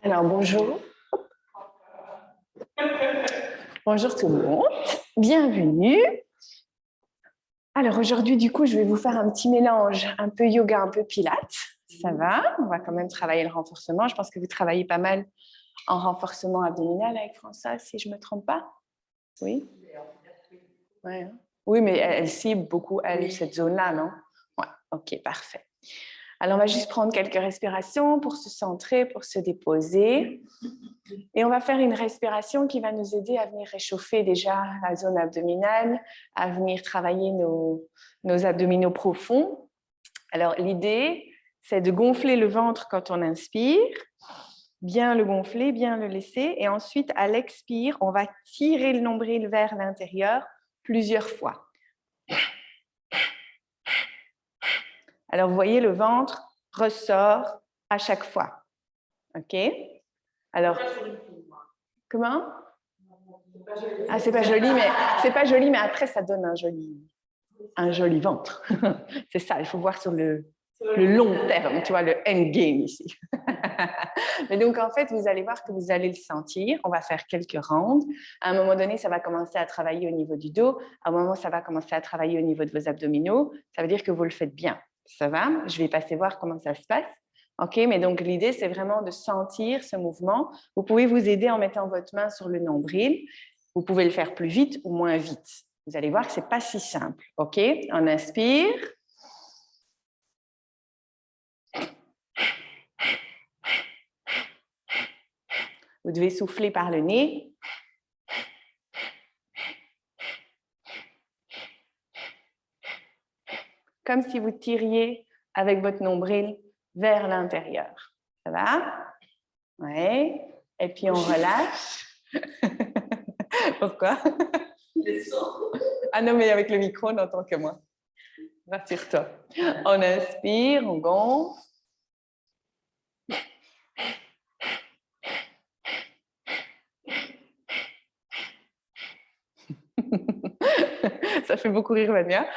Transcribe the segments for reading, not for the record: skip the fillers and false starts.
Alors, bonjour. Bonjour tout le monde. Bienvenue. Alors, aujourd'hui, du coup, je vais vous faire un petit mélange, un peu yoga, un peu pilates. Ça va? On va quand même travailler le renforcement. Je pense que vous travaillez pas mal en renforcement abdominal avec Françoise, si je ne me trompe pas. Oui? Ouais. Oui, mais elle cible beaucoup, cette zone-là, non? Ouais, ok, parfait. Alors, on va juste prendre quelques respirations pour se centrer, pour se déposer. Et on va faire une respiration qui va nous aider à venir réchauffer déjà la zone abdominale, à venir travailler nos abdominaux profonds. Alors, l'idée, c'est de gonfler le ventre quand on inspire, bien le gonfler, bien le laisser. Et ensuite, à l'expire, on va tirer le nombril vers l'intérieur plusieurs fois. Alors, vous voyez, le ventre ressort à chaque fois. OK? Alors, comment? Ah, c'est pas joli, mais après, ça donne un joli ventre. C'est ça, il faut voir sur le long terme, tu vois, le end game ici. Mais donc, en fait, vous allez voir que vous allez le sentir. On va faire quelques rounds. À un moment donné, ça va commencer à travailler au niveau du dos. À un moment, ça va commencer à travailler au niveau de vos abdominaux. Ça veut dire que vous le faites bien. Ça va? Je vais passer voir comment ça se passe. OK, mais donc l'idée, c'est vraiment de sentir ce mouvement. Vous pouvez vous aider en mettant votre main sur le nombril. Vous pouvez le faire plus vite ou moins vite. Vous allez voir que ce n'est pas si simple. OK, on inspire. Vous devez souffler par le nez. Comme si vous tiriez avec votre nombril vers l'intérieur. Ça va? Oui. Et puis on relâche. Pourquoi? Ah non, mais avec le micro, on n'entend que moi. Rassure-toi. On inspire, on gonfle. Ça fait beaucoup rire Vania.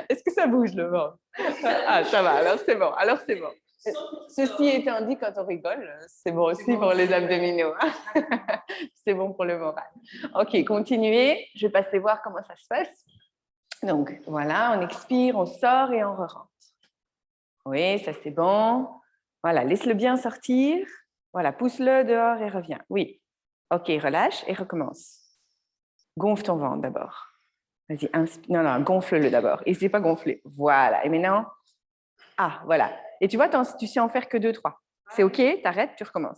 Est-ce que ça bouge le ventre? Ah, ça va, alors c'est bon. Alors c'est bon. Ceci étant dit, quand on rigole, c'est bon aussi pour les abdominaux. C'est bon pour le moral. Ok, continuez. Je vais passer voir comment ça se passe. Donc, voilà, on expire, on sort et on re-rentre. Oui, ça c'est bon. Voilà, laisse-le bien sortir. Voilà, pousse-le dehors et reviens. Oui. Ok, relâche et recommence. Gonfle ton ventre d'abord. Vas-y, inspire. Non, gonfle-le d'abord. Et c'est pas gonfler. Voilà. Et maintenant, voilà. Et tu vois, tu sais en faire que 2, 3. C'est OK, t'arrêtes, tu recommences.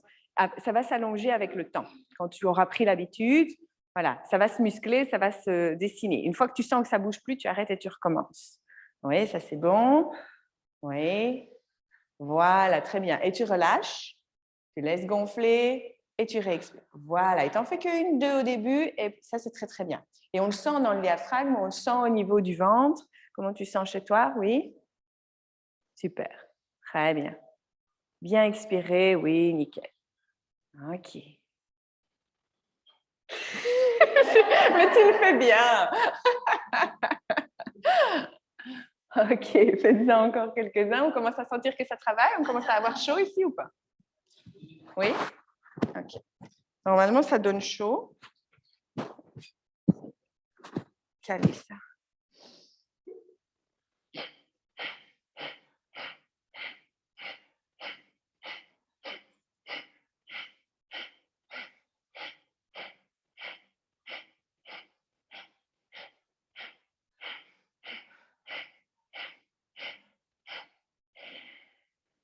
Ça va s'allonger avec le temps. Quand tu auras pris l'habitude, voilà, ça va se muscler, ça va se dessiner. Une fois que tu sens que ça bouge plus, tu arrêtes et tu recommences. Oui, ça c'est bon. Oui. Voilà, très bien. Et tu relâches, tu laisses gonfler et tu réexpires. Voilà. Et tu n'en fais qu'une, 2 au début et ça c'est très très bien. Et on le sent dans le diaphragme, on le sent au niveau du ventre. Comment tu sens chez toi? Oui. Super. Très bien. Bien expiré, oui, nickel. OK. Mais tu le fais bien. OK, faites-en encore quelques-uns. On commence à sentir que ça travaille. On commence à avoir chaud ici ou pas? Oui? OK. Normalement, ça donne chaud. Calez ça.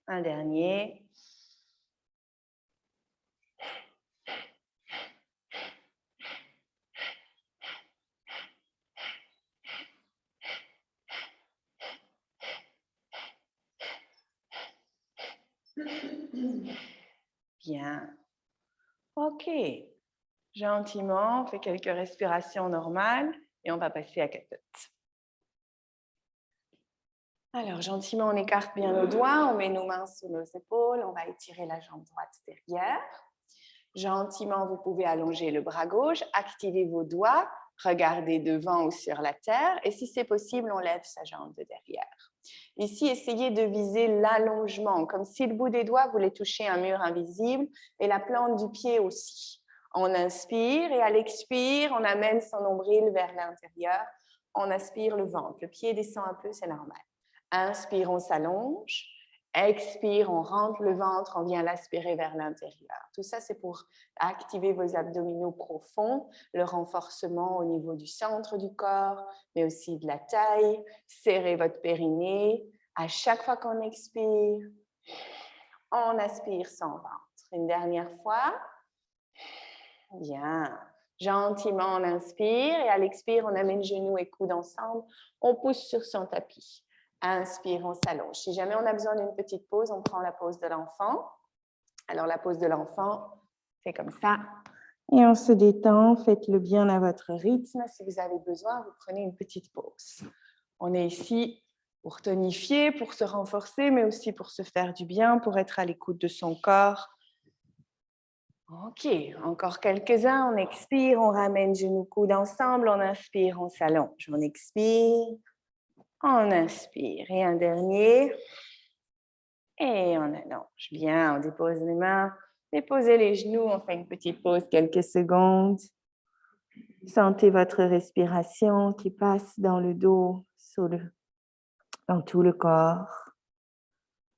Un dernier. Bien. OK. Gentiment, on fait quelques respirations normales et on va passer à catote. Alors, gentiment, on écarte bien nos doigts, on met nos mains sous nos épaules, on va étirer la jambe droite derrière. Gentiment, vous pouvez allonger le bras gauche, activer vos doigts, regardez devant ou sur la terre et si c'est possible, on lève sa jambe de derrière. Ici, essayez de viser l'allongement, comme si le bout des doigts voulait toucher un mur invisible et la plante du pied aussi. On inspire et à l'expire, on amène son nombril vers l'intérieur. On aspire le ventre. Le pied descend un peu, c'est normal. Inspire, on s'allonge. Expire, on rentre le ventre, on vient l'aspirer vers l'intérieur. Tout ça, c'est pour activer vos abdominaux profonds, le renforcement au niveau du centre du corps, mais aussi de la taille. Serrez votre périnée. À chaque fois qu'on expire, on aspire son ventre. Une dernière fois. Bien. Gentiment, on inspire et à l'expire, on amène genoux et coudes ensemble. On pousse sur son tapis. Inspire, on s'allonge. Si jamais on a besoin d'une petite pause, on prend la pause de l'enfant. Alors, la pause de l'enfant, c'est comme ça. Et on se détend, faites-le bien à votre rythme. Si vous avez besoin, vous prenez une petite pause. On est ici pour tonifier, pour se renforcer, mais aussi pour se faire du bien, pour être à l'écoute de son corps. Ok, encore quelques-uns. On expire, on ramène genoux, coudes ensemble. On inspire, on s'allonge. On expire, on inspire. Et un dernier. Et on allonge. Bien, on dépose les mains. Déposez les genoux. On fait une petite pause, quelques secondes. Sentez votre respiration qui passe dans le dos, dans tout le corps.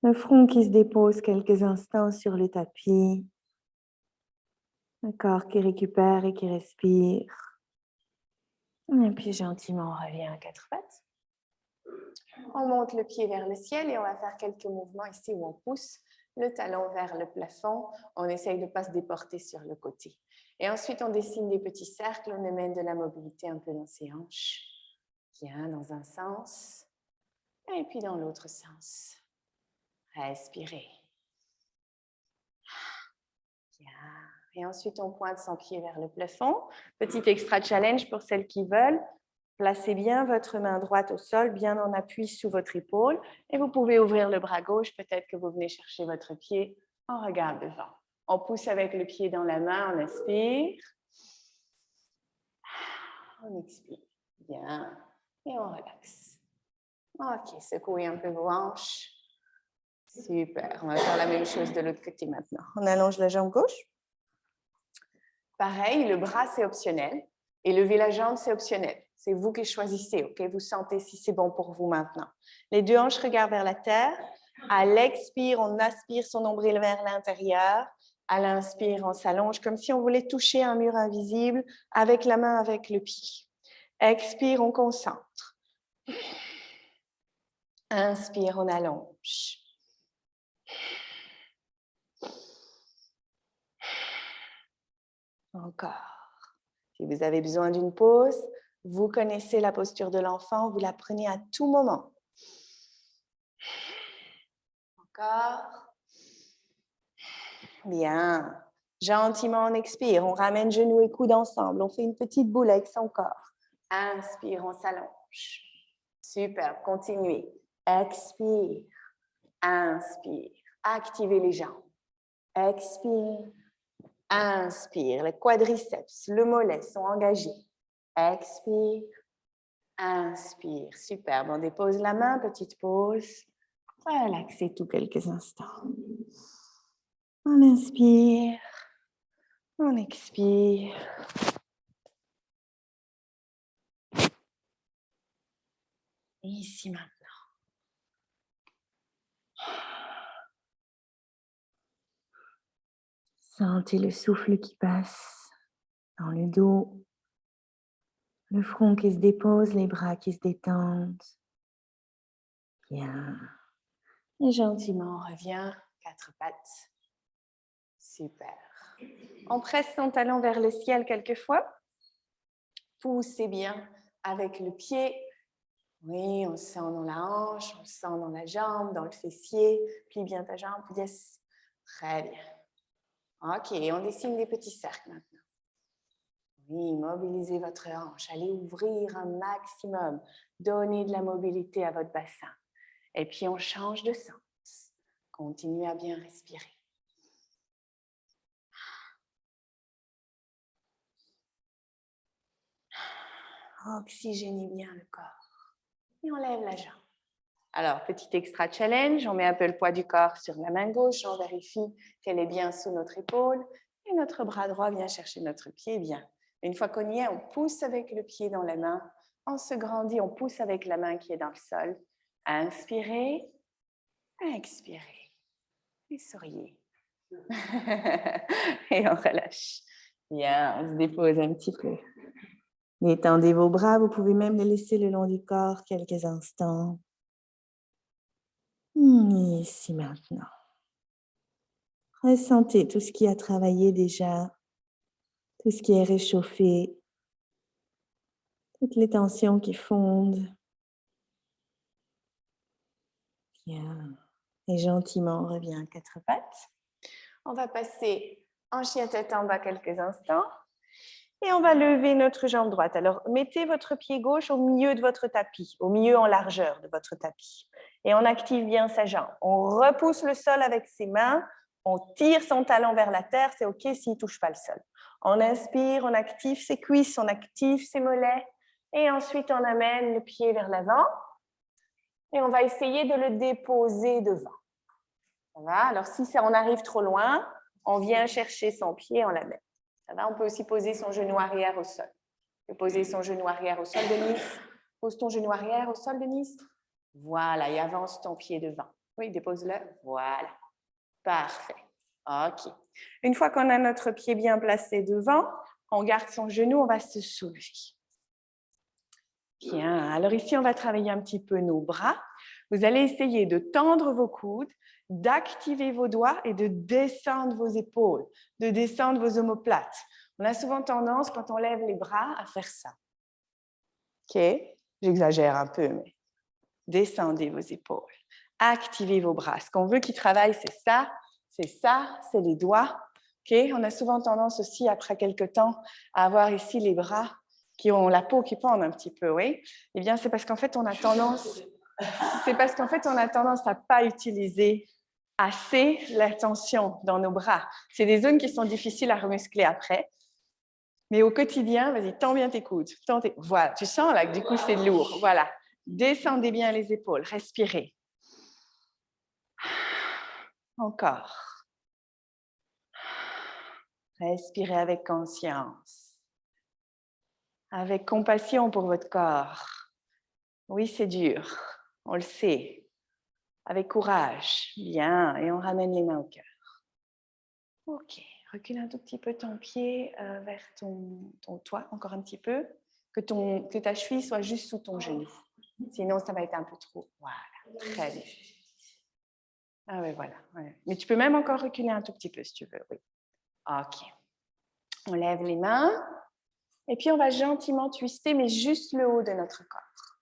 Le front qui se dépose quelques instants sur le tapis. Le corps qui récupère et qui respire. Et puis gentiment, on revient à quatre pattes. On monte le pied vers le ciel et on va faire quelques mouvements ici où on pousse le talon vers le plafond. On essaye de ne pas se déporter sur le côté. Et ensuite, on dessine des petits cercles. On amène de la mobilité un peu dans ses hanches. Bien, dans un sens. Et puis dans l'autre sens. Respirez. Bien. Et ensuite, on pointe son pied vers le plafond. Petit extra challenge pour celles qui veulent. Placez bien votre main droite au sol, bien en appui sous votre épaule. Et vous pouvez ouvrir le bras gauche. Peut-être que vous venez chercher votre pied. On regarde devant. On pousse avec le pied dans la main. On inspire. On expire. Bien. Et on relaxe. Ok, secouez un peu vos hanches. Super. On va faire la même chose de l'autre côté maintenant. On allonge la jambe gauche. Pareil, le bras, c'est optionnel. Et lever la jambe, c'est optionnel. C'est vous qui choisissez, ok? Vous sentez si c'est bon pour vous maintenant. Les deux hanches regardent vers la terre. À l'expire, on aspire son nombril vers l'intérieur. À l'inspire, on s'allonge comme si on voulait toucher un mur invisible avec la main, avec le pied. Expire, on concentre. Inspire, on allonge. Encore. Si vous avez besoin d'une pause, vous connaissez la posture de l'enfant, vous la prenez à tout moment. Encore. Bien. Gentiment, on expire. On ramène genoux et coudes ensemble. On fait une petite boule avec son corps. Inspire, on s'allonge. Super, continuez. Expire. Inspire. Activez les jambes. Expire. Inspire. Les quadriceps, le mollet sont engagés. Expire. Inspire. Super. On dépose la main. Petite pause. Relaxez tout quelques instants. On inspire. On expire. Et ici maintenant. Sentez le souffle qui passe dans le dos, le front qui se dépose, les bras qui se détendent. Bien. Et gentiment, on revient, quatre pattes. Super. On presse son talon vers le ciel quelquefois. Poussez bien avec le pied. Oui, on sent dans la hanche, on sent dans la jambe, dans le fessier. Plie bien ta jambe. Yes. Très bien. Ok, on dessine des petits cercles maintenant. Oui, mobilisez votre hanche. Allez ouvrir un maximum. Donnez de la mobilité à votre bassin. Et puis, on change de sens. Continuez à bien respirer. Oxygénez bien le corps. Et on lève la jambe. Alors, petit extra challenge, on met un peu le poids du corps sur la main gauche, on vérifie qu'elle est bien sous notre épaule et notre bras droit vient chercher notre pied bien. Une fois qu'on y est, on pousse avec le pied dans la main, on se grandit, on pousse avec la main qui est dans le sol. Inspirez, expirez et souriez. Et on relâche. Bien, on se dépose un petit peu. Détendez vos bras, vous pouvez même les laisser le long du corps quelques instants. Ici maintenant. Ressentez tout ce qui a travaillé déjà, tout ce qui est réchauffé, toutes les tensions qui fondent. Bien. Et gentiment, on revient à quatre pattes. On va passer en chien tête en bas quelques instants. Et on va lever notre jambe droite. Alors, mettez votre pied gauche au milieu de votre tapis, au milieu en largeur de votre tapis. Et on active bien sa jambe. On repousse le sol avec ses mains. On tire son talon vers la terre. C'est OK s'il ne touche pas le sol. On inspire, on active ses cuisses, on active ses mollets. Et ensuite, on amène le pied vers l'avant. Et on va essayer de le déposer devant. Ça va? Alors, si on arrive trop loin, on vient chercher son pied, on l'amène. Ça va? On peut aussi poser son genou arrière au sol. On peut poser son genou arrière au sol, Denise. Pose ton genou arrière au sol, Denise. Voilà, et avance ton pied devant. Oui, dépose-le. Voilà. Parfait. OK. Une fois qu'on a notre pied bien placé devant, on garde son genou, on va se soulever. Bien. Alors ici, on va travailler un petit peu nos bras. Vous allez essayer de tendre vos coudes, d'activer vos doigts et de descendre vos épaules, de descendre vos omoplates. On a souvent tendance, quand on lève les bras, à faire ça. OK? J'exagère un peu, mais descendez vos épaules. Activez vos bras. Ce qu'on veut qu'ils travaillent, c'est ça, c'est les doigts. OK? On a souvent tendance aussi, après quelques temps, à avoir ici les bras qui ont la peau qui pend un petit peu, oui? Eh bien, c'est parce qu'en fait, on a tendance à ne pas utiliser assez la tension dans nos bras. C'est des zones qui sont difficiles à remuscler après. Mais au quotidien, vas-y, tends bien tes coudes. Voilà, tu sens là que du coup, c'est lourd. Voilà. Descendez bien les épaules. Respirez. Encore. Respirez avec conscience. Avec compassion pour votre corps. Oui, c'est dur. On le sait. Avec courage. Bien. Et on ramène les mains au cœur. OK. Recule un tout petit peu ton pied vers ton toit, encore un petit peu. Que ta cheville soit juste sous ton genou. Sinon, ça va être un peu trop. Voilà. Très bien. Ah oui, voilà. Ouais. Mais tu peux même encore reculer un tout petit peu si tu veux. Oui. OK. On lève les mains. Et puis, on va gentiment twister, mais juste le haut de notre corps.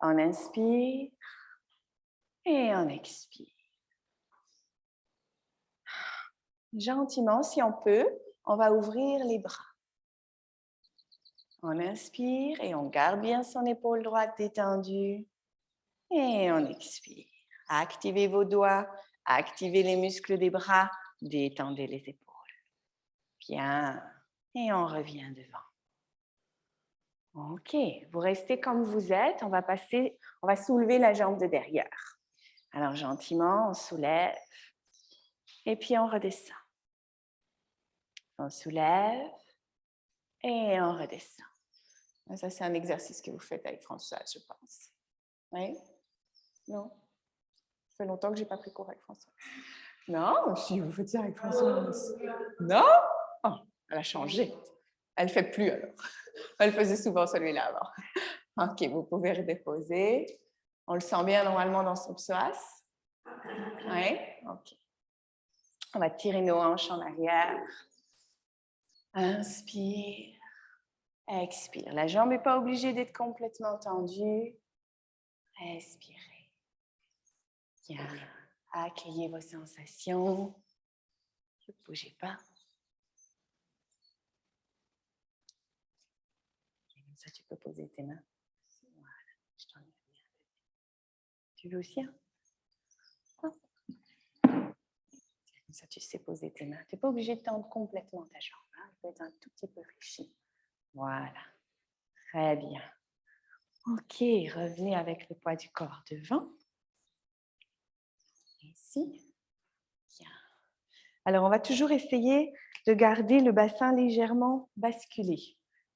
On inspire et on expire. Gentiment, si on peut, on va ouvrir les bras. On inspire et on garde bien son épaule droite détendue. Et on expire. Activez vos doigts, activez les muscles des bras, détendez les épaules. Bien. Et on revient devant. OK. Vous restez comme vous êtes. On va soulever la jambe de derrière. Alors, gentiment, on soulève. Et puis, on redescend. On soulève. Et on redescend. Ça, c'est un exercice que vous faites avec Françoise, je pense. Oui? Non? Ça fait longtemps que je n'ai pas pris cours avec Françoise. Non? Si vous faites ça avec Françoise. Non? Oh, elle a changé. Elle ne fait plus alors. Elle faisait souvent celui-là avant. OK, vous pouvez redéposer. On le sent bien normalement dans son psoas. Oui? OK. On va tirer nos hanches en arrière. Inspire. Expire. La jambe n'est pas obligée d'être complètement tendue. Respirez. Bien. Accueillez vos sensations. Ne bougez pas. Comme ça, tu peux poser tes mains. Voilà. Je t'en ai mis un peu. Tu veux aussi? Comme ça, tu sais poser tes mains. Tu n'es pas obligé de tendre complètement ta jambe. Hein. Il peut être un tout petit peu fléchi. Voilà. Très bien. OK. Revenez avec le poids du corps devant. ici. Bien. Alors, on va toujours essayer de garder le bassin légèrement basculé.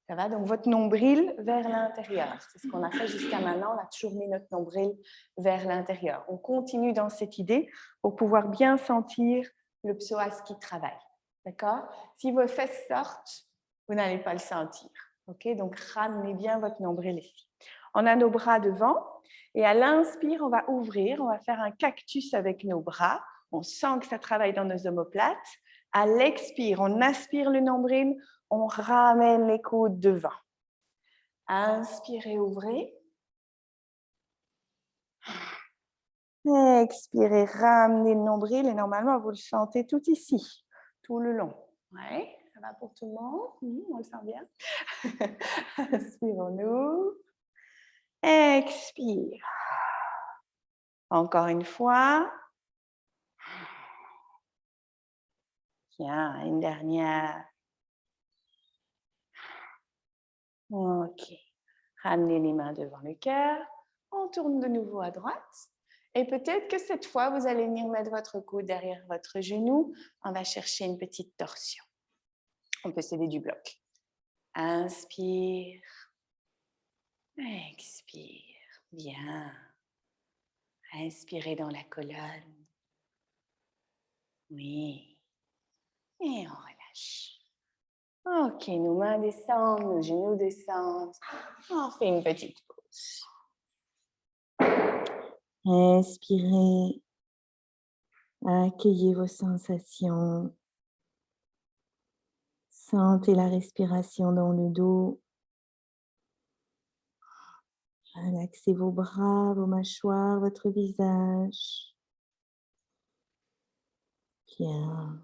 Ça va? Donc, votre nombril vers l'intérieur. C'est ce qu'on a fait jusqu'à maintenant. On a toujours mis notre nombril vers l'intérieur. On continue dans cette idée pour pouvoir bien sentir le psoas qui travaille. D'accord? Si vos fesses sortent, vous n'allez pas le sentir. OK? Donc, ramenez bien votre nombril ici. On a nos bras devant et à l'inspire, on va ouvrir. On va faire un cactus avec nos bras. On sent que ça travaille dans nos omoplates. À l'expire, on aspire le nombril. On ramène les coudes devant. Inspirez, ouvrez. Expirez, ramenez le nombril et normalement, vous le sentez tout ici, tout le long. Oui, ça va pour tout le monde? On le sent bien. Inspirons-nous. Expire. Encore une fois. Bien, une dernière. OK. Ramenez les mains devant le cœur. On tourne de nouveau à droite. Et peut-être que cette fois, vous allez venir mettre votre coude derrière votre genou. On va chercher une petite torsion. On peut s'aider du bloc. Inspire. Expire. Bien. Inspirez dans la colonne. Oui. Et on relâche. OK, nos mains descendent, nos genoux descendent. On fait une petite pause. Inspirez. Accueillez vos sensations. Sentez la respiration dans le dos. Relaxez vos bras, vos mâchoires, votre visage. Bien.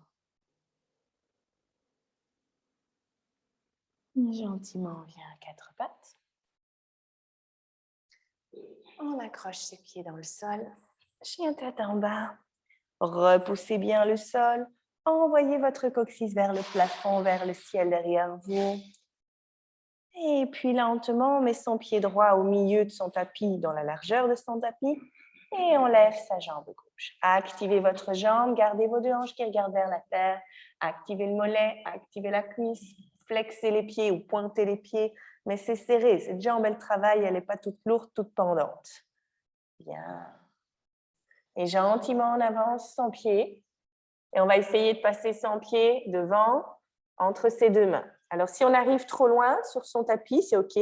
Gentiment, on vient à quatre pattes. On accroche ses pieds dans le sol. Chien tête en bas. Repoussez bien le sol. Envoyez votre coccyx vers le plafond, vers le ciel derrière vous. Et puis lentement, on met son pied droit au milieu de son tapis, dans la largeur de son tapis. Et on lève sa jambe gauche. Activez votre jambe, gardez vos deux hanches qui regardent vers la terre. Activez le mollet, activez la cuisse, flexez les pieds ou pointez les pieds. Mais c'est serré, cette jambe, elle travaille, elle n'est pas toute lourde, toute pendante. Bien. Et gentiment, on avance son pied. Et on va essayer de passer son pied devant, entre ses deux mains. Alors, si on arrive trop loin sur son tapis, c'est OK.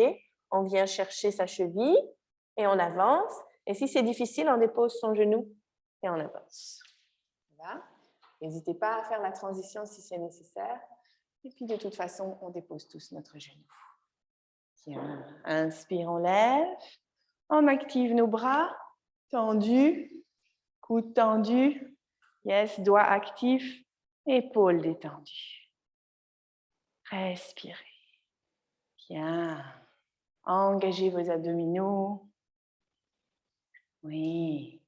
On vient chercher sa cheville et on avance. Et si c'est difficile, on dépose son genou et on avance. Voilà. N'hésitez pas à faire la transition si c'est nécessaire. Et puis, de toute façon, on dépose tous notre genou. Bien. Inspire, on lève. On active nos bras tendus, coudes tendus. Yes, doigts actifs, épaules détendues. Respirez. Bien. Engagez vos abdominaux. Oui.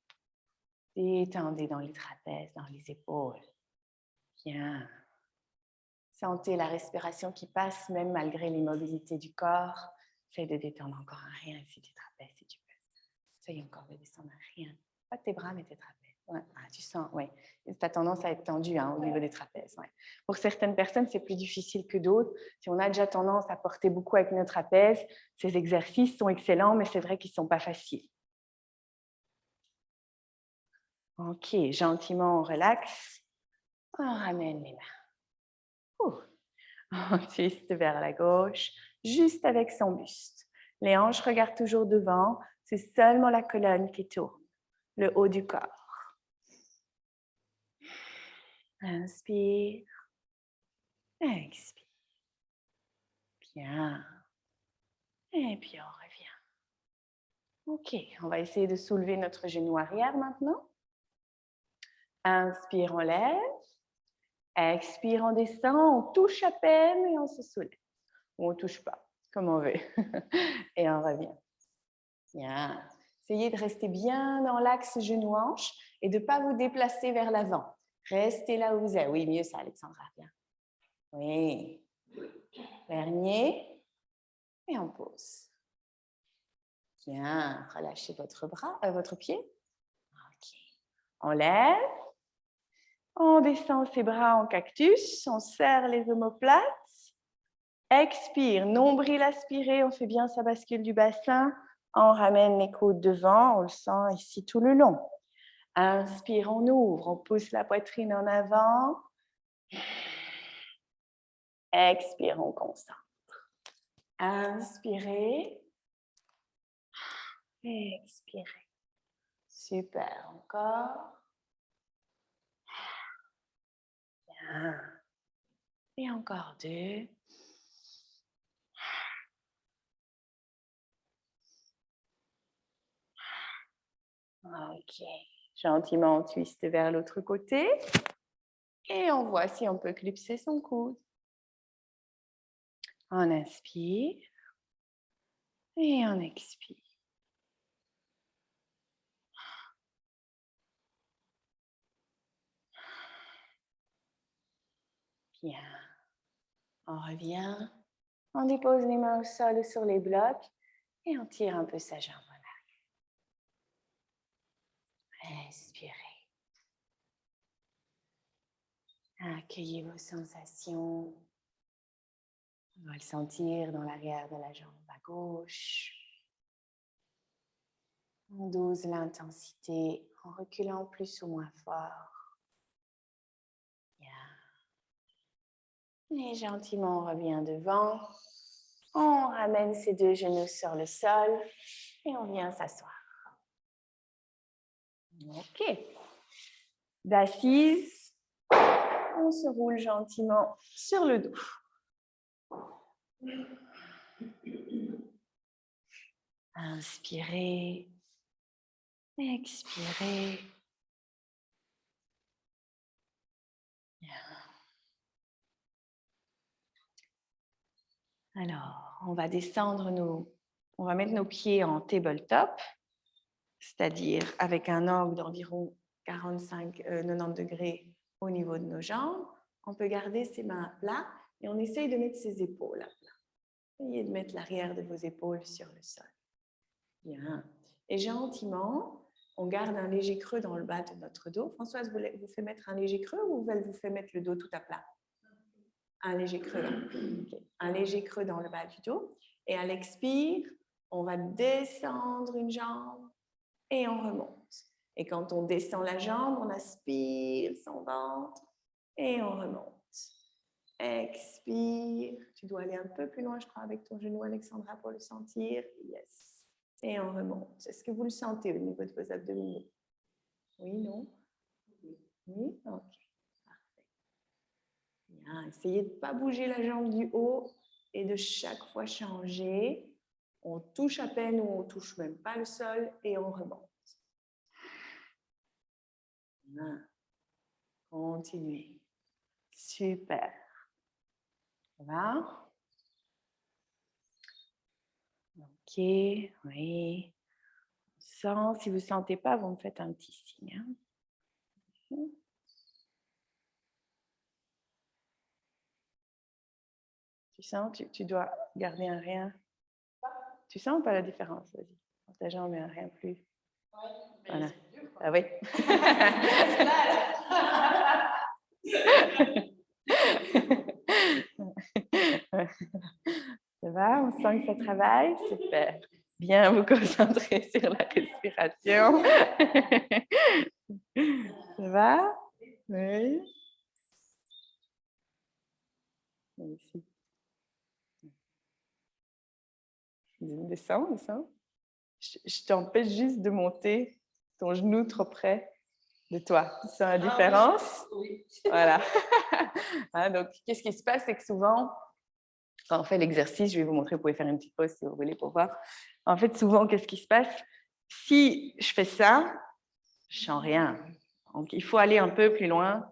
Détendez dans les trapèzes, dans les épaules. Bien. Sentez la respiration qui passe même malgré l'immobilité du corps. Essaye de détendre encore un rien ici tes trapèzes si tu peux. Essaye encore de descendre un rien. Pas tes bras, mais tes trapèzes. Ouais. Ah, tu sens, oui. Tu as tendance à être tendu au niveau des trapèzes. Ouais. Pour certaines personnes, c'est plus difficile que d'autres. Si on a déjà tendance à porter beaucoup avec nos trapèzes, ces exercices sont excellents, mais c'est vrai qu'ils ne sont pas faciles. OK, gentiment, on relaxe. On ramène les mains. On twiste vers la gauche, juste avec son buste. Les hanches regardent toujours devant. C'est seulement la colonne qui tourne, le haut du corps. Inspire. Expire. Bien. Et puis on revient. OK, on va essayer de soulever notre genou arrière maintenant. Inspire, on lève. Expire, on descend. On touche à peine et on se soulève. Ou on ne touche pas, comme on veut. Et on revient. Bien. Essayez de rester bien dans l'axe genou-hanche et de ne pas vous déplacer vers l'avant. Restez là où vous êtes. Oui, mieux ça, Alexandra. Bien. Oui. Dernier. Et on pose. Bien. Relâchez votre bras, votre pied. OK. On lève. On descend ses bras en cactus. On serre les omoplates. Expire, nombril aspiré. On fait bien sa bascule du bassin. On ramène les coudes devant. On le sent ici tout le long. Inspire, on ouvre. On pousse la poitrine en avant. Expire, on concentre. Inspirez. Expirez. Super, encore. Bien. Et encore 2. Ok. Gentiment, on twiste vers l'autre côté. Et on voit si on peut clipser son coude. On inspire. Et on expire. Bien. On revient. On dépose les mains au sol ou sur les blocs. Et on tire un peu sa jambe en arrière. Inspirez. Accueillez vos sensations. On va le sentir dans l'arrière de la jambe à gauche. On dose l'intensité en reculant plus ou moins fort. Bien. Et gentiment, on revient devant. On ramène ses 2 genoux sur le sol et on vient s'asseoir. Ok. D'assise, on se roule gentiment sur le dos. Inspirez. Expirez. Bien. Alors, on va descendre on va mettre nos pieds en tabletop, c'est-à-dire avec un angle d'environ 90 degrés au niveau de nos jambes. On peut garder ses mains à plat et on essaye de mettre ses épaules à plat. Essayez de mettre l'arrière de vos épaules sur le sol. Bien. Et gentiment, on garde un léger creux dans le bas de notre dos. Françoise, vous fait mettre un léger creux ou elle vous fait mettre le dos tout à plat? Un léger creux. Okay. Un léger creux dans le bas du dos. Et à l'expire, on va descendre une jambe et on remonte. Et quand on descend la jambe, on aspire son ventre et on remonte. Expire. Tu dois aller un peu plus loin, je crois, avec ton genou, Alexandra, pour le sentir. Yes. Et on remonte. Est-ce que vous le sentez au niveau de vos abdominaux? Oui, non? Oui? Ok. Bien, essayez de ne pas bouger la jambe du haut et de chaque fois changer. On touche à peine ou on ne touche même pas le sol et on remonte. Bien. Continuez. Super. Ça va? Ok, oui. On sent, si vous ne sentez pas, vous me faites un petit signe. Hein? Tu sens, tu dois garder un rien. Tu sens pas la différence? Vas-y. Ta jambe est un rien plus. Voilà. Ah oui. Ça va? On sent que ça travaille? Super. Bien vous concentrer sur la respiration. Ça va? Oui. Ici. Descends, descends. Je t'empêche juste de monter ton genou trop près de toi. Tu sens la différence? Oui. Voilà. Hein, donc, qu'est-ce qui se passe? C'est que souvent, quand on fait l'exercice, je vais vous montrer, vous pouvez faire une petite pause si vous voulez pour voir. En fait, souvent, qu'est-ce qui se passe? Si je fais ça, je sens rien. Donc, il faut aller un peu plus loin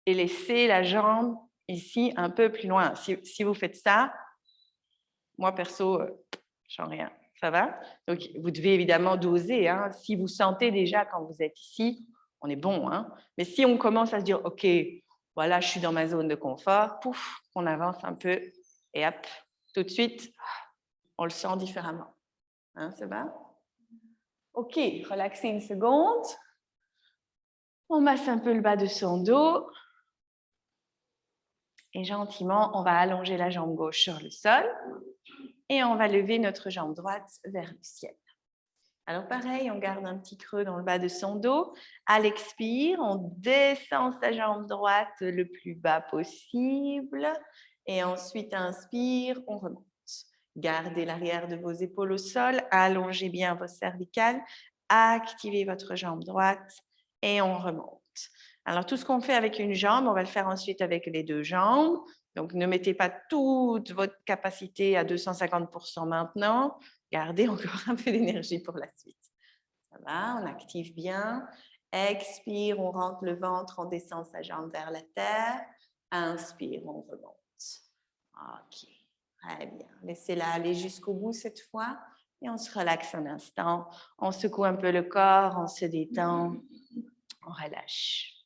et laisser la jambe ici un peu plus loin. Si vous faites ça, moi, perso, je sens rien. Ça va? Donc, vous devez évidemment doser. Hein. Si vous sentez déjà quand vous êtes ici, on est bon. Hein. Mais si on commence à se dire, OK, voilà, je suis dans ma zone de confort, pouf, on avance un peu et hop, tout de suite, on le sent différemment. Hein, ça va? OK, relaxez une seconde. On masse un peu le bas de son dos. Et gentiment, on va allonger la jambe gauche sur le sol. Et on va lever notre jambe droite vers le ciel. Alors pareil, on garde un petit creux dans le bas de son dos. À l'expire, on descend sa jambe droite le plus bas possible. Et ensuite, inspire, on remonte. Gardez l'arrière de vos épaules au sol. Allongez bien vos cervicales. Activez votre jambe droite et on remonte. Alors, tout ce qu'on fait avec une jambe, on va le faire ensuite avec les deux jambes. Donc, ne mettez pas toute votre capacité à 250% maintenant. Gardez encore un peu d'énergie pour la suite. Ça va, on active bien. Expire, on rentre le ventre, on descend sa jambe vers la terre. Inspire, on remonte. OK, très bien. Laissez-la aller jusqu'au bout cette fois. Et on se relaxe un instant. On secoue un peu le corps, on se détend. On relâche.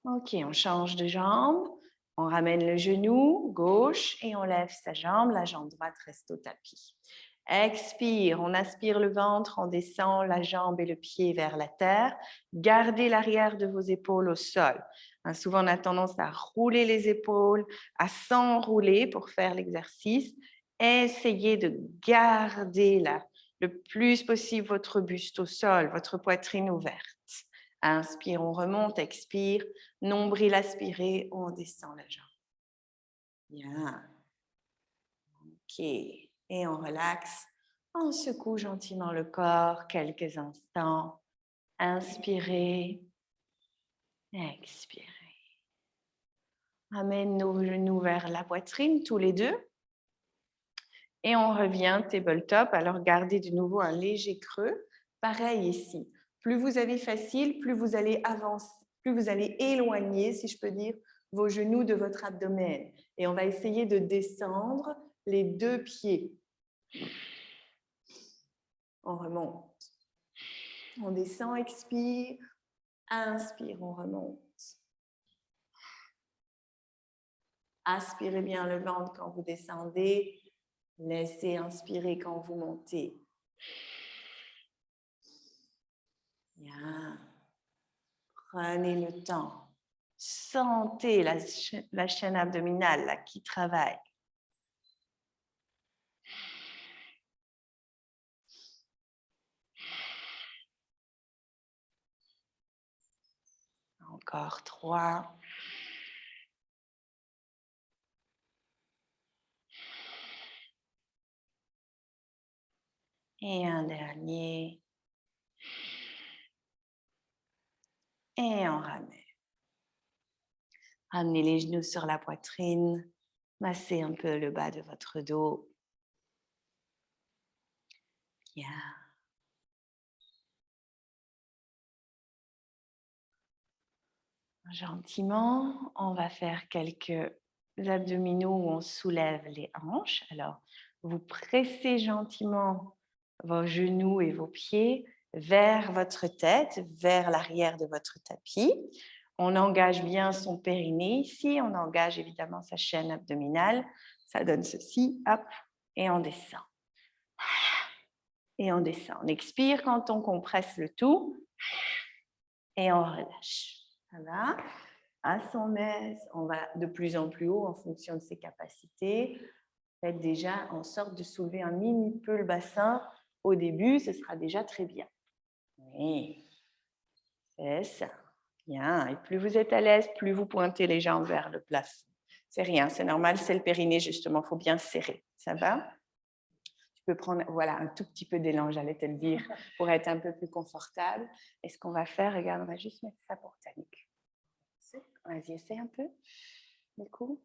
OK, on change de jambe. On ramène le genou gauche et on lève sa jambe. La jambe droite reste au tapis. Expire, on aspire le ventre, on descend la jambe et le pied vers la terre. Gardez l'arrière de vos épaules au sol. Souvent, on a tendance à rouler les épaules, à s'enrouler pour faire l'exercice. Essayez de garder le plus possible votre buste au sol, votre poitrine ouverte. Inspire, on remonte, expire, nombril aspiré, on descend la jambe. Bien. OK. Et on relaxe. On secoue gentiment le corps quelques instants. Inspirez. Expirez. Amène nos genoux vers la poitrine, tous les deux. Et on revient tabletop. Alors, gardez de nouveau un léger creux. Pareil ici. Plus vous avez facile, plus vous allez avancer, plus vous allez éloigner, si je peux dire, vos genoux de votre abdomen. Et on va essayer de descendre les deux pieds. On remonte. On descend, expire. Inspire, on remonte. Aspirez bien le ventre quand vous descendez. Laissez inspirer quand vous montez. Bien. Prenez le temps. Sentez la chaîne abdominale là, qui travaille. Encore 3. Et un dernier. Et on ramène. Ramenez les genoux sur la poitrine. Massez un peu le bas de votre dos. Bien. Gentiment, on va faire quelques abdominaux où on soulève les hanches. Alors, vous pressez gentiment vos genoux et vos pieds vers votre tête, vers l'arrière de votre tapis. On engage bien son périnée ici, on engage évidemment sa chaîne abdominale. Ça donne ceci, hop, et on descend. Et on descend. On expire quand on compresse le tout et on relâche. Voilà. À son aise, on va de plus en plus haut en fonction de ses capacités. Faites déjà en sorte de soulever un mini peu le bassin au début, ce sera déjà très bien. Oui, c'est ça. Bien. Et plus vous êtes à l'aise, plus vous pointez les jambes vers le plafond. C'est rien, c'est normal, c'est le périnée justement, il faut bien serrer. Ça va? Tu peux prendre voilà, un tout petit peu d'élan, j'allais te le dire, pour être un peu plus confortable. Et ce qu'on va faire, regarde, on va juste mettre ça pour ta nuque. Vas-y, essaie un peu, du coup.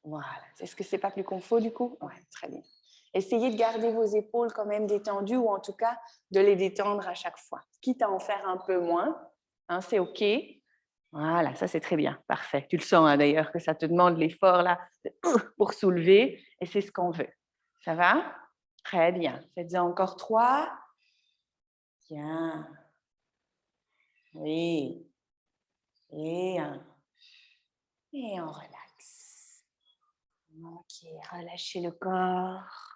Voilà. Est-ce que c'est pas plus confort, du coup? Oui, très bien. Essayez de garder vos épaules quand même détendues ou en tout cas de les détendre à chaque fois. Quitte à en faire un peu moins, hein, c'est OK. Voilà, ça c'est très bien, parfait. Tu le sens hein, d'ailleurs que ça te demande l'effort là pour soulever et c'est ce qu'on veut. Ça va? Très bien. Faites-en encore 3. Bien. Oui. Et 1. Et on relaxe. OK, relâchez le corps.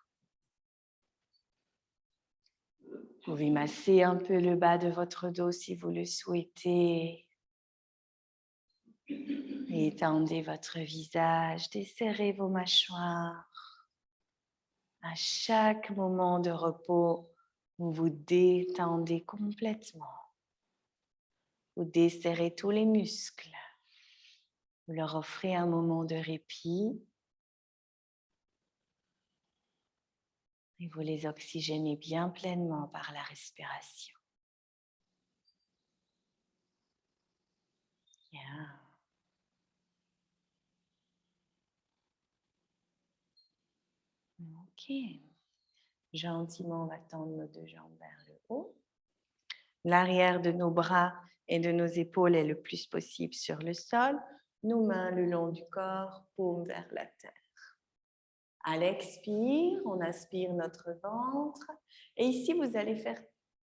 Vous pouvez masser un peu le bas de votre dos si vous le souhaitez. Et étendez votre visage, desserrez vos mâchoires. À chaque moment de repos, vous vous détendez complètement. Vous desserrez tous les muscles. Vous leur offrez un moment de répit. Et vous les oxygénez bien pleinement par la respiration. Bien. Ok. Gentiment, on va tendre nos deux jambes vers le haut. L'arrière de nos bras et de nos épaules est le plus possible sur le sol. Nos mains le long du corps, paume vers la terre. À l'expire, on aspire notre ventre. Et ici, vous allez faire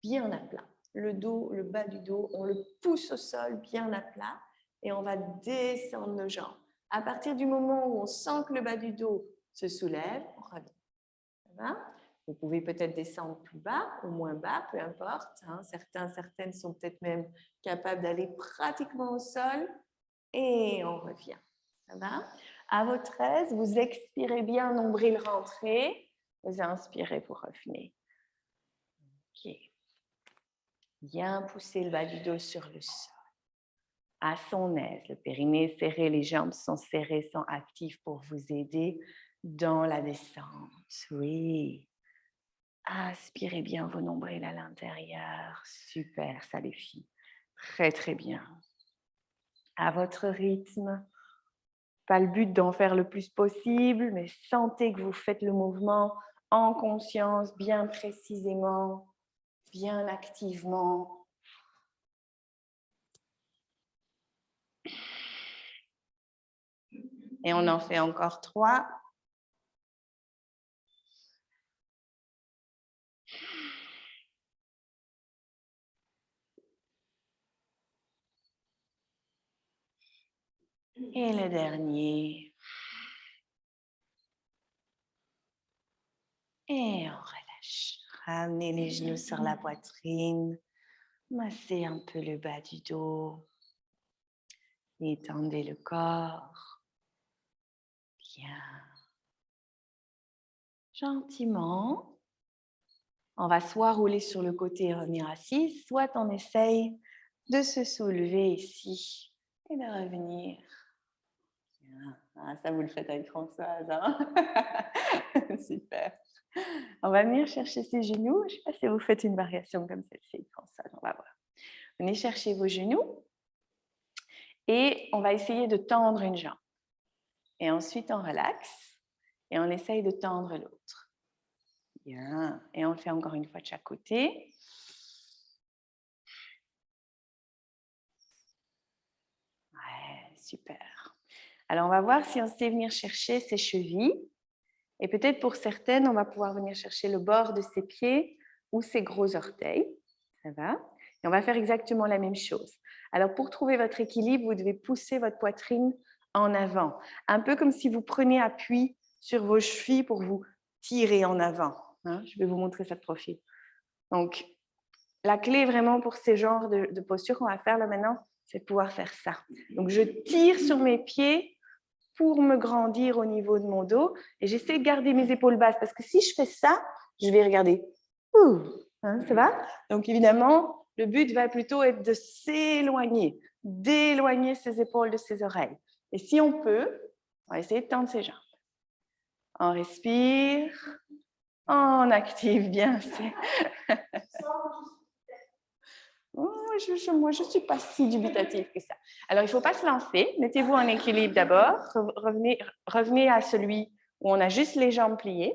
bien à plat. Le dos, le bas du dos, on le pousse au sol bien à plat et on va descendre nos jambes. À partir du moment où on sent que le bas du dos se soulève, on revient. Ça va ? Vous pouvez peut-être descendre plus bas ou moins bas, peu importe. Hein. Certaines sont peut-être même capables d'aller pratiquement au sol et on revient. Ça va ? À votre aise, vous expirez bien, nombril rentré. Vous inspirez, vous revenez. Ok. Bien pousser le bas du dos sur le sol. À son aise, le périnée est serré, les jambes sont serrées, sont actives pour vous aider dans la descente. Oui. Aspirez bien vos nombrils à l'intérieur. Super, ça les filles. Très, très bien. À votre rythme. Pas le but d'en faire le plus possible, mais sentez que vous faites le mouvement en conscience, bien précisément, bien activement. Et on en fait encore 3. Et le dernier. Et on relâche. Ramenez les genoux sur la poitrine. Massez un peu le bas du dos. Étendez le corps. Bien. Gentiment. On va soit rouler sur le côté et revenir assis, soit on essaye de se soulever ici et de revenir. Ah, ça, vous le faites avec Françoise. Hein? Super. On va venir chercher ses genoux. Je ne sais pas si vous faites une variation comme celle-ci avec Françoise. On va voir. Venez chercher vos genoux et on va essayer de tendre une jambe. Et ensuite, on relaxe et on essaye de tendre l'autre. Bien. Et on le fait encore une fois de chaque côté. Ouais, super. Alors, on va voir si on sait venir chercher ses chevilles. Et peut-être pour certaines, on va pouvoir venir chercher le bord de ses pieds ou ses gros orteils. Ça va? Et on va faire exactement la même chose. Alors, pour trouver votre équilibre, vous devez pousser votre poitrine en avant. Un peu comme si vous preniez appui sur vos chevilles pour vous tirer en avant. Hein? Je vais vous montrer ça de profil. Donc, la clé vraiment pour ces genres de postures qu'on va faire là maintenant, c'est de pouvoir faire ça. Donc, je tire sur mes pieds pour me grandir au niveau de mon dos et j'essaie de garder mes épaules basses parce que si je fais ça, je vais regarder. Hein, ça va? Donc, évidemment, le but va plutôt être de s'éloigner, d'éloigner ses épaules de ses oreilles. Et si on peut, on va essayer de tendre ses jambes. On respire, on active bien. Moi, je ne suis pas si dubitative que ça. Alors, il ne faut pas se lancer. Mettez-vous en équilibre d'abord. Revenez à celui où on a juste les jambes pliées.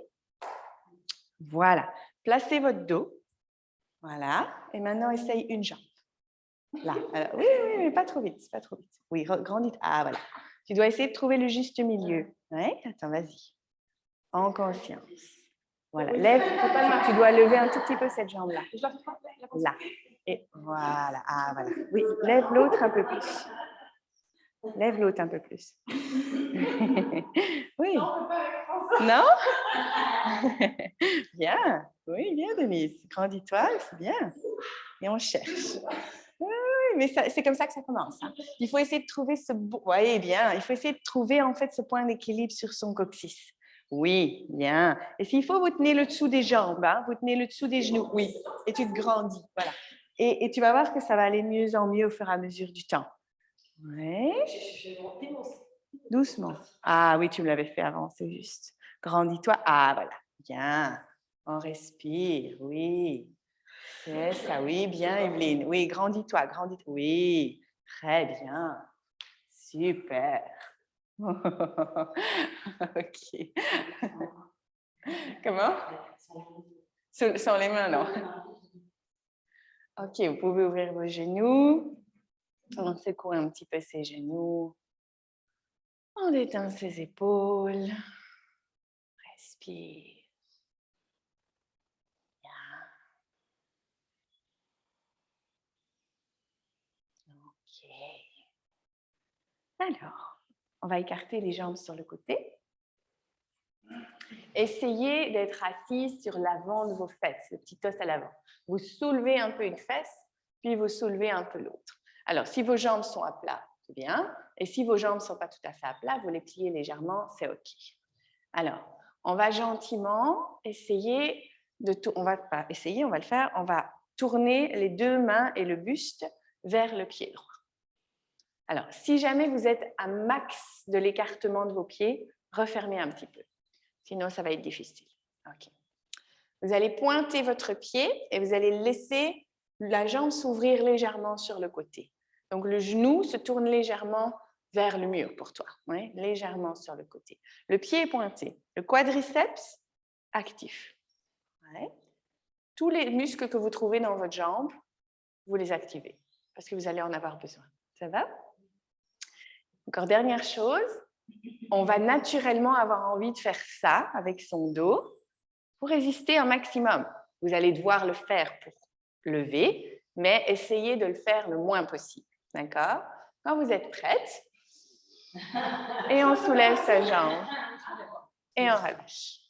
Voilà. Placez votre dos. Voilà. Et maintenant, essaye une jambe. Là. Alors, oui, mais pas trop vite. Pas trop vite. Oui, grandis. Ah, voilà. Tu dois essayer de trouver le juste milieu. Oui, attends, vas-y. En conscience. Voilà. Lève. Tu dois lever un tout petit peu cette jambe-là. Là. Et voilà. Ah, voilà. Oui, lève l'autre un peu plus. Lève l'autre un peu plus. Oui. Non? Bien. Oui, bien, Denise. Grandis-toi, c'est bien. Et on cherche. Oui, mais c'est comme ça que ça commence. Hein. Il faut essayer de trouver ce... Oui, bien. Il faut essayer de trouver, en fait, ce point d'équilibre sur son coccyx. Oui, bien. Et s'il faut, vous tenez le dessous des jambes. Hein? Vous tenez le dessous des genoux. Oui. Et tu te grandis. Voilà. Et tu vas voir que ça va aller de mieux en mieux au fur et à mesure du temps. Oui. Doucement. Ah oui, tu me l'avais fait avant, c'est juste. Grandis-toi. Ah, voilà. Bien. On respire. Oui. C'est ça. Oui, bien, Evelyne. Oui, grandis-toi. Grandis-toi. Oui. Très bien. Super. OK. Comment? Sans les mains, non. OK, vous pouvez ouvrir vos genoux. On secoue un petit peu ses genoux. On détend ses épaules. Respire. OK. Alors, on va écarter les jambes sur le côté. Essayez d'être assis sur l'avant de vos fesses, le petit os à l'avant. Vous soulevez un peu une fesse, puis vous soulevez un peu l'autre. Alors, si vos jambes sont à plat, c'est bien. Et si vos jambes ne sont pas tout à fait à plat, vous les pliez légèrement, c'est OK. Alors, on va gentiment essayer de... On va pas essayer, on va le faire. On va tourner les deux mains et le buste vers le pied droit. Alors, si jamais vous êtes à max de l'écartement de vos pieds, refermez un petit peu. Sinon, ça va être difficile. OK. Vous allez pointer votre pied et vous allez laisser la jambe s'ouvrir légèrement sur le côté. Donc, le genou se tourne légèrement vers le mur pour toi. Oui, légèrement sur le côté. Le pied est pointé. Le quadriceps, actif. Ouais. Tous les muscles que vous trouvez dans votre jambe, vous les activez parce que vous allez en avoir besoin. Ça va? Encore dernière chose, on va naturellement avoir envie de faire ça avec son dos pour résister un maximum. Vous allez devoir le faire pour lever, mais essayez de le faire le moins possible. D'accord? Quand vous êtes prête, et on soulève sa jambe et on relâche.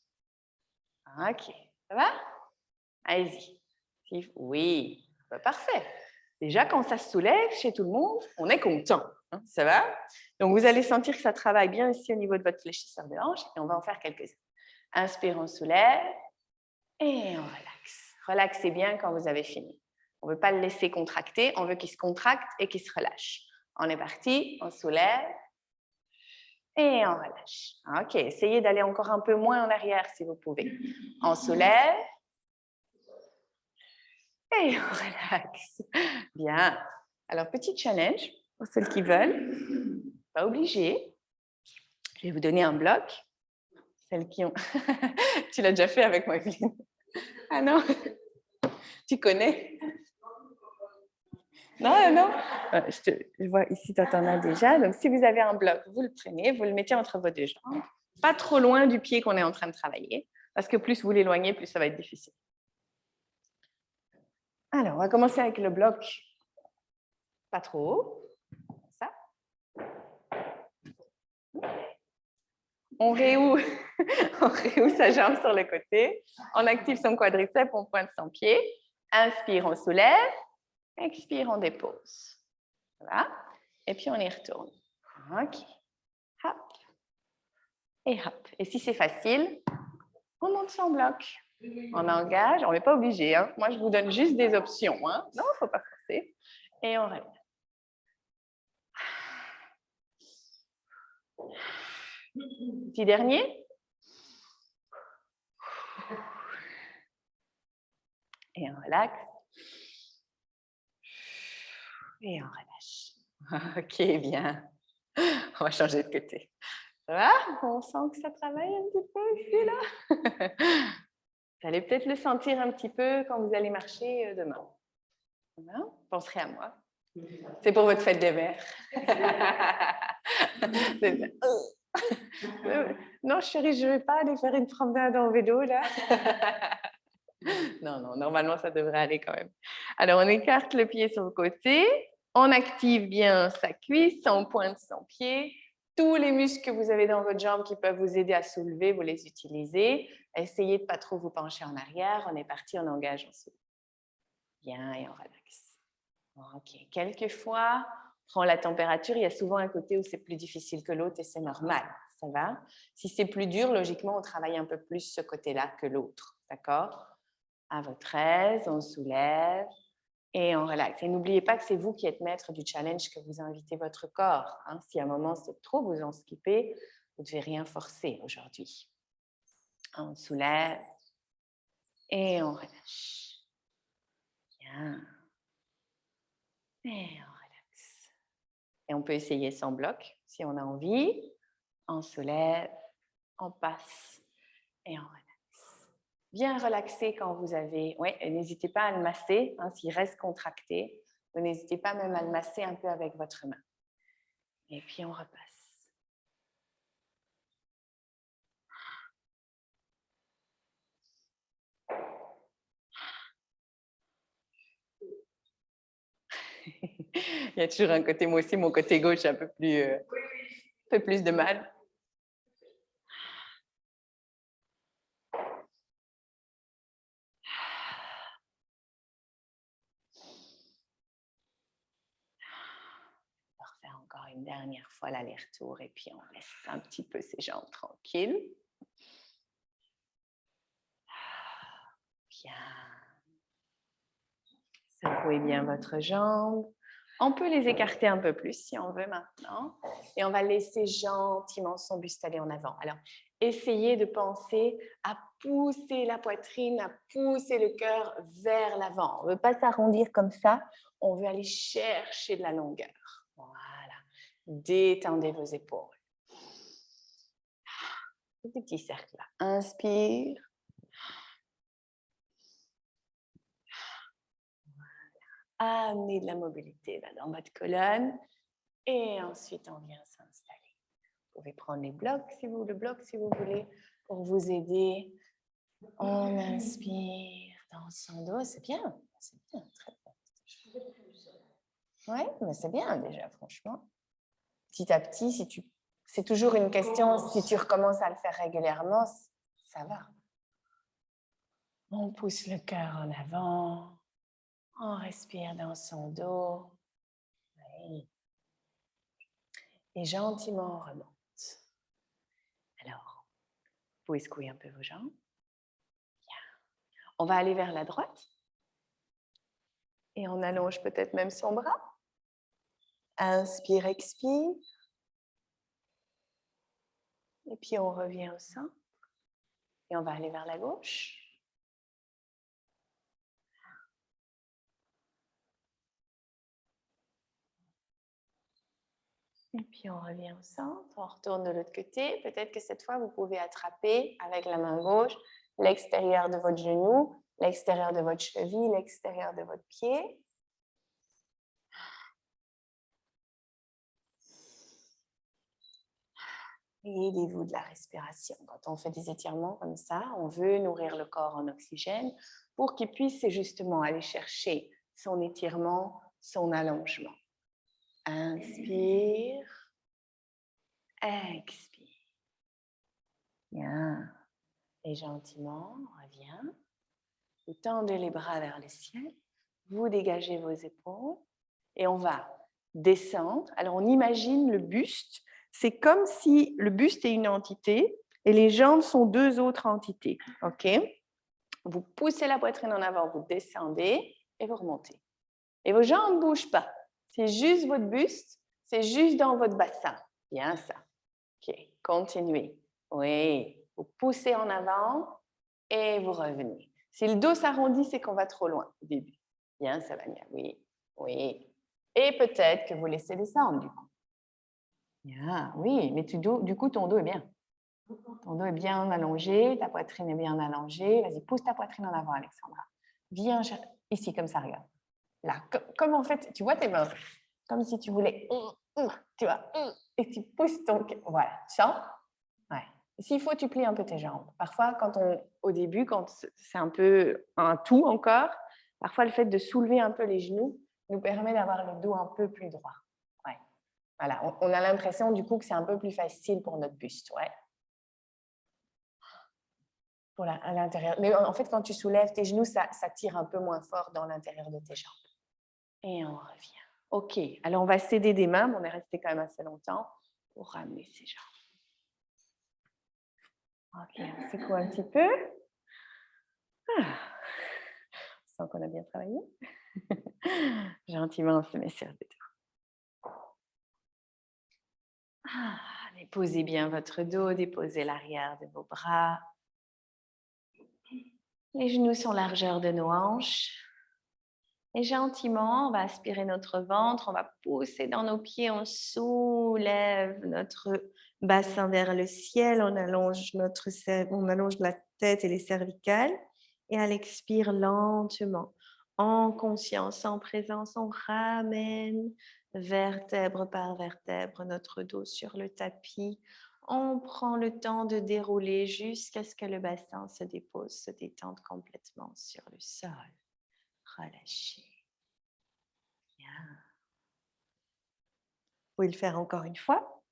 OK. Ça va? Allez-y. Oui, parfait. Déjà, quand ça se soulève chez tout le monde, on est content. Hein, ça va? Donc, vous allez sentir que ça travaille bien ici au niveau de votre fléchisseur de hanche et on va en faire quelques-uns. Inspire, on soulève et on relaxe. Relaxez bien quand vous avez fini. On ne veut pas le laisser contracter, on veut qu'il se contracte et qu'il se relâche. On est parti, on soulève et on relâche. OK, essayez d'aller encore un peu moins en arrière si vous pouvez. On soulève. Et on relaxe. Bien. Alors, petit challenge pour ceux qui veulent. Pas obligé. Je vais vous donner un bloc. Celles qui ont... Tu l'as déjà fait avec moi, Evelyne? Ah non? Tu connais? Non, non. Je vois ici, toi, t'en as déjà. Donc, si vous avez un bloc, vous le prenez, vous le mettez entre vos deux jambes. Pas trop loin du pied qu'on est en train de travailler. Parce que plus vous l'éloignez, plus ça va être difficile. Alors, on va commencer avec le bloc pas trop haut. Ça. On réouvre sa jambe sur le côté. On active son quadriceps, on pointe son pied. Inspire, on soulève. Expire, on dépose. Voilà. Et puis, on y retourne. OK. Hop. Et hop. Et si c'est facile, on monte son bloc. On engage. On n'est pas obligé. Hein. Moi, je vous donne juste des options. Hein. Non, il ne faut pas forcer. Et on relève. Petit dernier. Et on relaxe. Et on relâche. OK, bien. On va changer de côté. Ça va? On sent que ça travaille un petit peu ici, là. Vous allez peut-être le sentir un petit peu quand vous allez marcher demain. Vous penserez à moi. C'est pour votre fête des mères. Non, chérie, je ne vais pas aller faire une promenade en vélo, là. Non, non, normalement, ça devrait aller quand même. Alors, on écarte le pied sur le côté. On active bien sa cuisse, on pointe son pied. Tous les muscles que vous avez dans votre jambe qui peuvent vous aider à soulever, vous les utilisez. Essayez de ne pas trop vous pencher en arrière. On est parti, on engage, on souleve. Bien, et on relaxe. OK. Quelquefois, on prend la température. Il y a souvent un côté où c'est plus difficile que l'autre et c'est normal. Ça va? Si c'est plus dur, logiquement, on travaille un peu plus ce côté-là que l'autre. D'accord? À votre aise, on soulève. Et on relaxe. Et n'oubliez pas que c'est vous qui êtes maître du challenge, que vous invitez votre corps. Hein. Si à un moment c'est trop, vous en skippez, vous ne devez rien forcer aujourd'hui. On soulève et on relâche. Bien. Et on relaxe. Et on peut essayer sans bloc si on a envie. On soulève, on passe et on relaxe. Bien relaxé quand vous avez... Oui, n'hésitez pas à le masser hein, s'il reste contracté. Vous n'hésitez pas même à le masser un peu avec votre main. Et puis on repasse. Il y a toujours un côté, moi aussi, mon côté gauche un peu plus de mal. On va refaire encore une dernière fois l'aller-retour et puis on laisse un petit peu ses jambes tranquilles. Bien. Secouez bien votre jambe. On peut les écarter un peu plus si on veut maintenant. Et on va laisser gentiment son buste aller en avant. Alors, essayez de penser à pousser la poitrine, à pousser le cœur vers l'avant. On ne veut pas s'arrondir comme ça. On veut aller chercher de la longueur. Voilà. Détendez vos épaules. Des petits cercles là. Inspire. Amenez de la mobilité là, dans votre colonne et ensuite on vient s'installer. Vous pouvez prendre le bloc si vous voulez pour vous aider. On inspire dans son dos, c'est bien, très bien. Oui, mais c'est bien déjà, franchement. Petit à petit, c'est toujours une question, si tu recommences à le faire régulièrement, ça va. On pousse le cœur en avant. On respire dans son dos. Oui. Et gentiment, on remonte. Alors, vous pouvez secouer un peu vos jambes. Bien. On va aller vers la droite. Et on allonge peut-être même son bras. Inspire, expire. Et puis, on revient au centre. Et on va aller vers la gauche. Et puis, on revient au centre, on retourne de l'autre côté. Peut-être que cette fois, vous pouvez attraper avec la main gauche l'extérieur de votre genou, l'extérieur de votre cheville, l'extérieur de votre pied. Et aidez-vous de la respiration. Quand on fait des étirements comme ça, on veut nourrir le corps en oxygène pour qu'il puisse justement aller chercher son étirement, son allongement. Inspire. Expire. Bien. Et gentiment, on revient. Vous tendez les bras vers le ciel. Vous dégagez vos épaules. Et on va descendre. Alors, on imagine le buste. C'est comme si le buste est une entité et les jambes sont deux autres entités. OK? Vous poussez la poitrine en avant, vous descendez et vous remontez. Et vos jambes ne bougent pas. C'est juste votre buste. C'est juste dans votre bassin. Bien ça. OK, continuez. Oui, vous poussez en avant et vous revenez. Si le dos s'arrondit, c'est qu'on va trop loin au début. Bien, ça va bien. Oui, oui. Et peut-être que vous laissez descendre du coup. Bien, oui, mais du coup, ton dos est bien. Ton dos est bien allongé, ta poitrine est bien allongée. Vas-y, pousse ta poitrine en avant, Alexandra. Viens ici, comme ça, regarde. Là, comme en fait, tu vois tes mains, comme si tu voulais, tu vois, et tu pousses ton... Voilà, tu sens? Ouais. S'il faut, tu plies un peu tes jambes. Parfois, au début, quand c'est un peu un tout encore, parfois le fait de soulever un peu les genoux, nous permet d'avoir le dos un peu plus droit. Ouais. Voilà, on a l'impression du coup que c'est un peu plus facile pour notre buste. Ouais. À l'intérieur. Mais en fait, quand tu soulèves tes genoux, ça tire un peu moins fort dans l'intérieur de tes jambes. Et on revient. OK, alors on va s'aider des mains, mais on est resté quand même assez longtemps pour ramener ses jambes. OK, on secoue un petit peu. Ah. Je sens qu'on a bien travaillé. Gentiment, on se met sur le dos. Ah, déposez bien votre dos, déposez l'arrière de vos bras. Les genoux sont largeur de nos hanches. Et gentiment, on va aspirer notre ventre, on va pousser dans nos pieds, on soulève notre bassin vers le ciel, on allonge la tête et les cervicales. Et à l'expire lentement, en conscience, en présence, on ramène vertèbre par vertèbre notre dos sur le tapis. On prend le temps de dérouler jusqu'à ce que le bassin se dépose, se détende complètement sur le sol. Relâchez. Bien. Vous pouvez le faire encore une fois.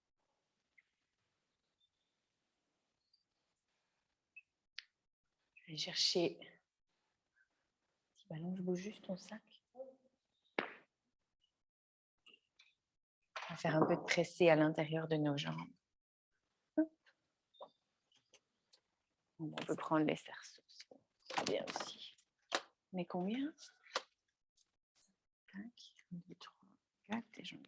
Je vais chercher un petit ballon, je bouge juste ton sac. On va faire un peu de pressé à l'intérieur de nos jambes. On peut prendre les cerceaux. Très bien aussi. Mais combien? 5, 1, 2, 3, 4 et jambes.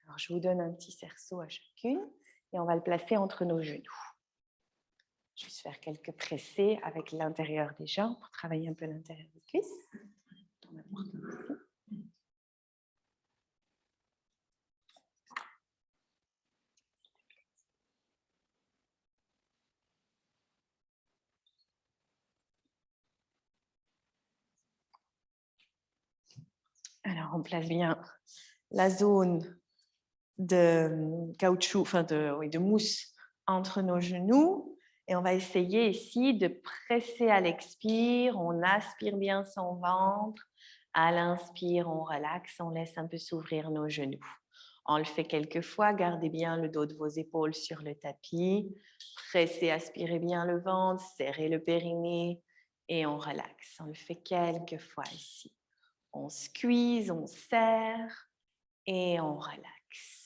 Alors, je vous donne un petit cerceau à chacune et on va le placer entre nos genoux. Juste faire quelques pressés avec l'intérieur des jambes pour travailler un peu l'intérieur des cuisses. Alors, on place bien la zone de caoutchouc, de mousse entre nos genoux. Et on va essayer ici de presser à l'expire. On aspire bien son ventre. À l'inspire, on relaxe, on laisse un peu s'ouvrir nos genoux. On le fait quelques fois. Gardez bien le dos de vos épaules sur le tapis. Pressez, aspirez bien le ventre, serrez le périnée et on relaxe. On le fait quelques fois ici. On squeeze, on serre et on relaxe.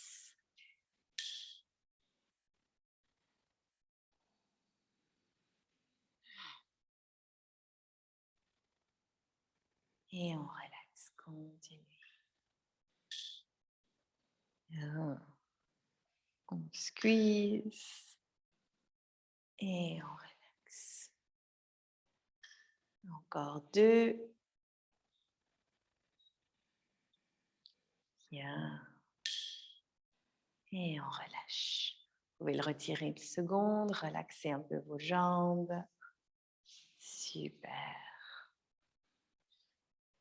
Et on relaxe, continue. Bien. On squeeze et on relaxe. Encore 2. Bien. Et on relâche. Vous pouvez le retirer une seconde, relaxer un peu vos jambes. Super.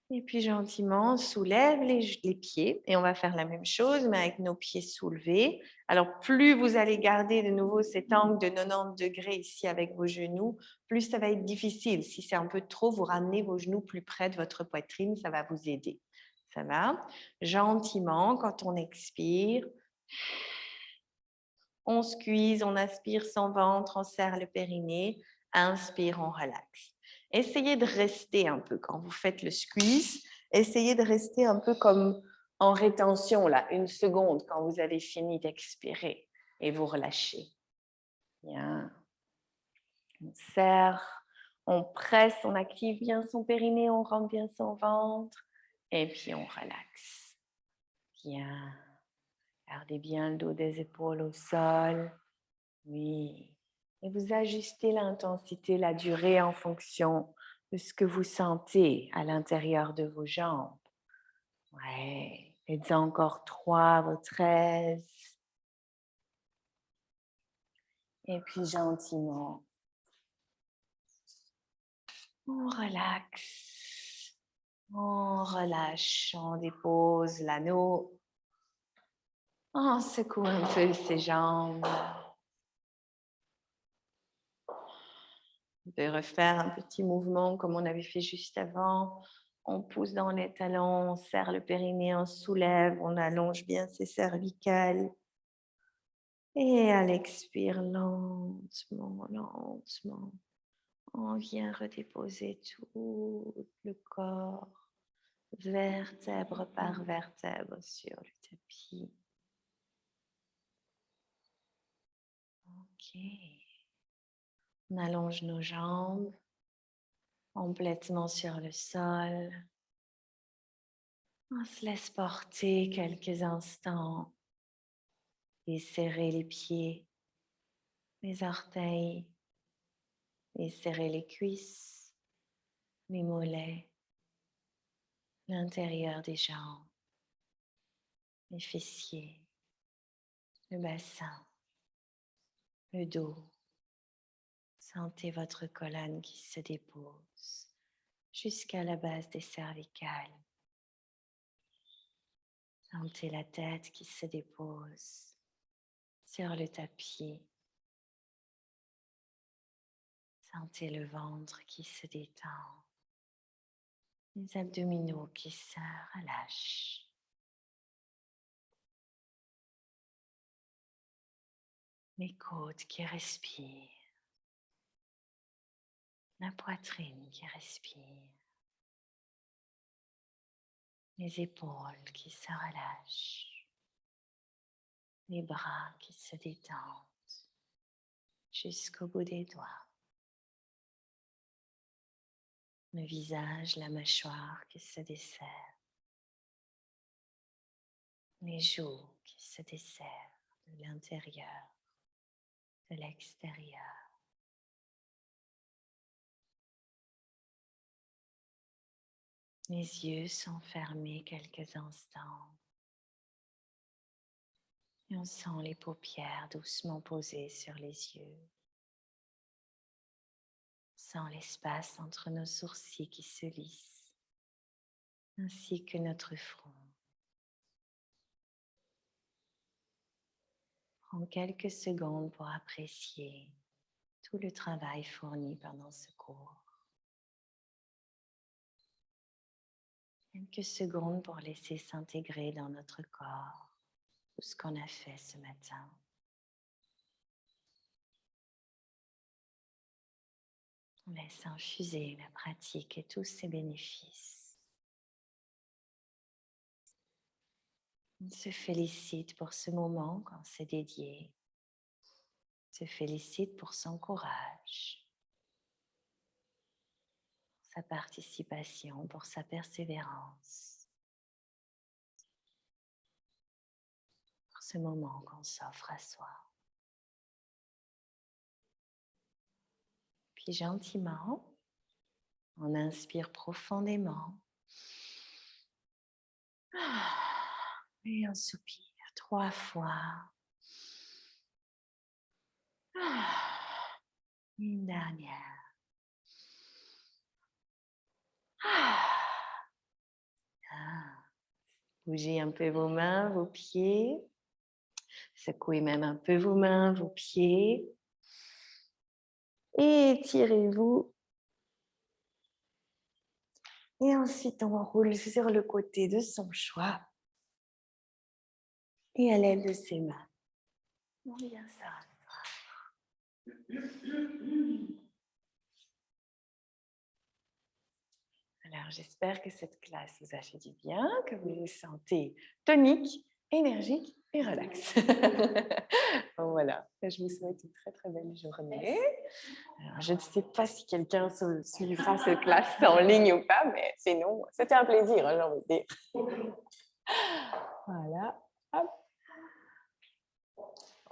Et puis gentiment, on soulève les pieds et on va faire la même chose, mais avec nos pieds soulevés. Alors, plus vous allez garder de nouveau cet angle de 90 degrés ici avec vos genoux, plus ça va être difficile. Si c'est un peu trop, vous ramenez vos genoux plus près de votre poitrine, ça va vous aider. Ça va? Gentiment, quand on expire, on squeeze, on aspire son ventre, on serre le périnée. Inspire, on relaxe. Essayez de rester un peu quand vous faites le squeeze. Essayez de rester un peu comme en rétention, là, 1 seconde quand vous avez fini d'expirer et vous relâchez. Bien. On serre, on presse, on active bien son périnée, on rentre bien son ventre et puis on relaxe. Bien. Gardez bien le dos des épaules au sol. Oui. Et vous ajustez l'intensité, la durée en fonction de ce que vous sentez à l'intérieur de vos jambes. Ouais. Faites-en encore 3, votre aise. Et puis gentiment, on relaxe. On relâche, on dépose l'anneau. On secoue un peu ses jambes. On peut refaire un petit mouvement comme on avait fait juste avant. On pousse dans les talons, on serre le périnée, on soulève, on allonge bien ses cervicales. Et à l'expire, lentement, lentement, on vient redéposer tout le corps, vertèbre par vertèbre sur le tapis. Ok. On allonge nos jambes complètement sur le sol. On se laisse porter quelques instants et serrer les pieds, les orteils, et serrer les cuisses, les mollets, l'intérieur des jambes, les fessiers, le bassin, le dos. Sentez votre colonne qui se dépose jusqu'à la base des cervicales. Sentez la tête qui se dépose sur le tapis. Sentez le ventre qui se détend. Les abdominaux qui se relâchent. Les côtes qui respirent. La poitrine qui respire. Les épaules qui se relâchent. Les bras qui se détendent jusqu'au bout des doigts. Le visage, la mâchoire qui se desserre. Les joues qui se desserrent de l'intérieur, de l'extérieur. Les yeux sont fermés quelques instants. Et on sent les paupières doucement posées sur les yeux. On sent l'espace entre nos sourcils qui se lissent, ainsi que notre front. Prends quelques secondes pour apprécier tout le travail fourni pendant ce cours. Quelques secondes pour laisser s'intégrer dans notre corps tout ce qu'on a fait ce matin. On laisse infuser la pratique et tous ses bénéfices. On se félicite pour ce moment qu'on s'est dédié. On se félicite pour son courage, pour sa participation, pour sa persévérance. Pour ce moment qu'on s'offre à soi. Puis gentiment, on inspire profondément. Et on soupire 3 fois. Une dernière. Bougez un peu vos mains, vos pieds. Secouez même un peu vos mains, vos pieds. Et étirez-vous. Et ensuite, on roule sur le côté de son choix. Et à l'aide de ses mains. On vient s'asseoir. Alors, j'espère que cette classe vous a fait du bien, que vous vous sentez tonique, énergique et relax. Voilà, je vous souhaite une très très belle journée. Alors, je ne sais pas si quelqu'un suivra cette classe en ligne ou pas, mais sinon, c'était un plaisir, j'ai envie de dire. Voilà.